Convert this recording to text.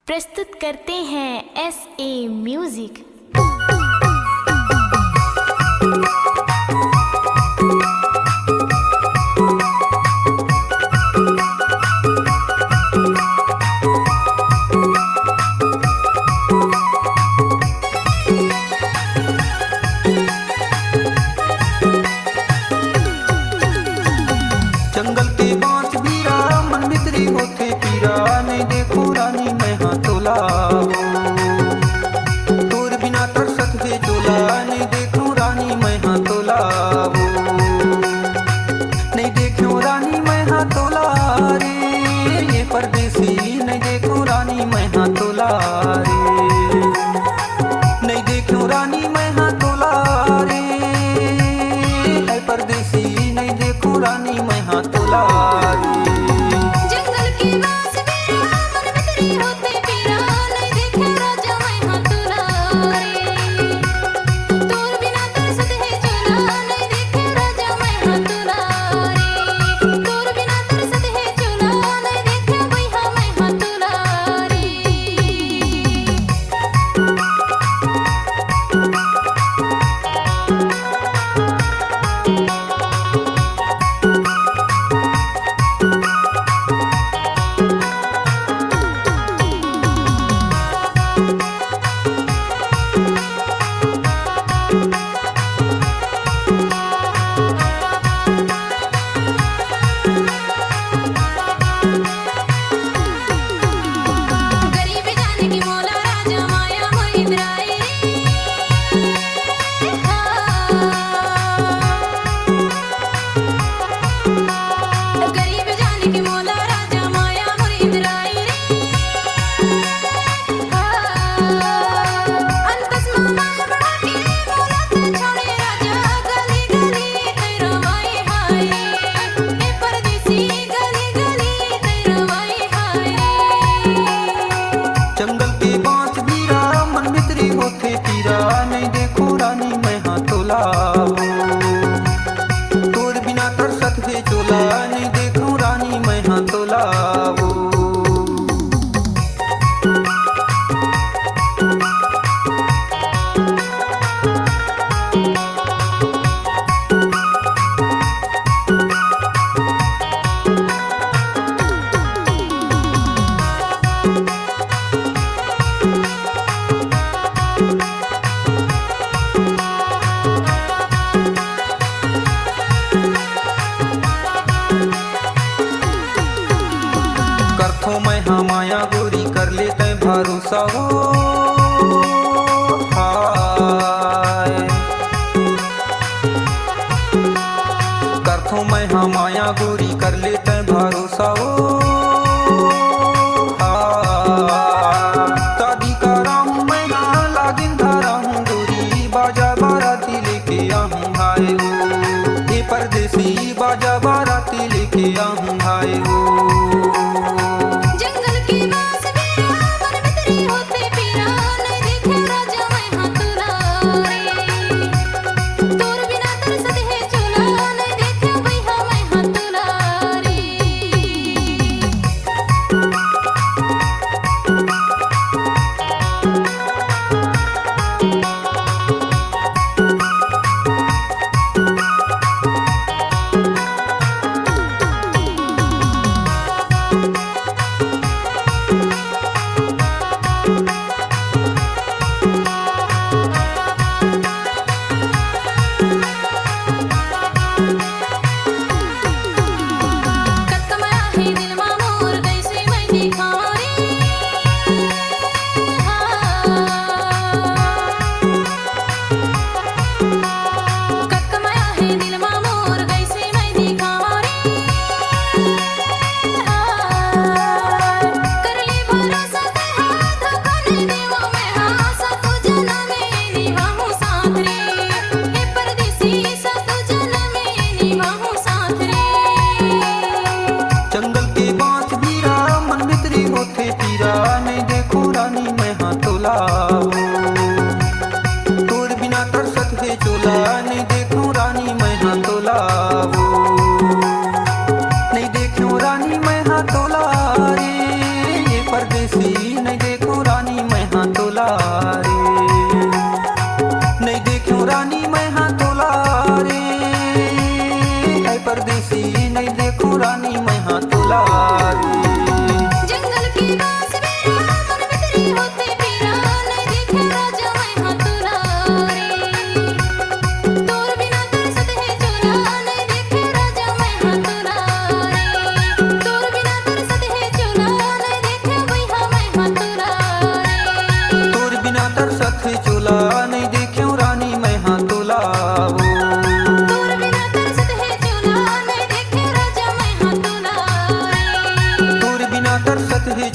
प्रस्तुत करते हैं SA म्यूजिक। जंगल के बांस बीरा मन मित्री होते पीरा, नहीं देखो रानी मैं हाँ तोला तोर बिना तरसत है चोला, नहीं देखो रानी मैं हाँ तोला नहीं देखो रानी मैं हाँ तोला रे, ये परदेसी नहीं देखो रानी मैं हाँ तोला रे, नहीं देखो रानी मैं हाँ तोला रे, है परदेसी नहीं देखो रानी मैं हाँ तोला रे। जंगल की बांस बीरा मन मित्री होते पीरा, नहीं देखे राजा मैं हाँ तोला रे, तोर बिना तरसत है चोला, नहीं देखे राजा मैं हाँ तोला रे, तोर बिना तरसत है चोला, नहीं देखे भैया मैं हाँ तोला रे। गरीब जाने की मौला राजा माया मोहित राय गरीब जाने की मौला राजा माया मोहित राय अंतस माया बढ़ा के मौला ते छोड़े राजा, गली गली तेरा वाई हाय, ए परदेसी गली गली तेरा वाई हाय। जंगल के बांस बीरा मन मित्री होते पीरा, नहीं देखो रानी मैं हाँ तोला तोर बिना तरसत है चोला, नहीं देखो रानी मैं हाँ तोला करथो मैं हाँ माया गोरी कर लेते भरोसा हो हाय, करथो मैं हाँ माया गोरी कर लेते भरोसा हो शादी कराऊं मैं हाँ लागिन धराऊं गोरी, बाजा बाराती लेके आऊं हाय हो, ये परदेसी बाजा बाराती लेके आऊं हाय हो। जंगल की बांस बीरा मन मित्री होते पीरा, नहीं देखे राजा मैं हाँ तोला रे, तोर बिना तरसत है चोला, नहीं देखे भैया मैं हाँ तोला रे। तरसत है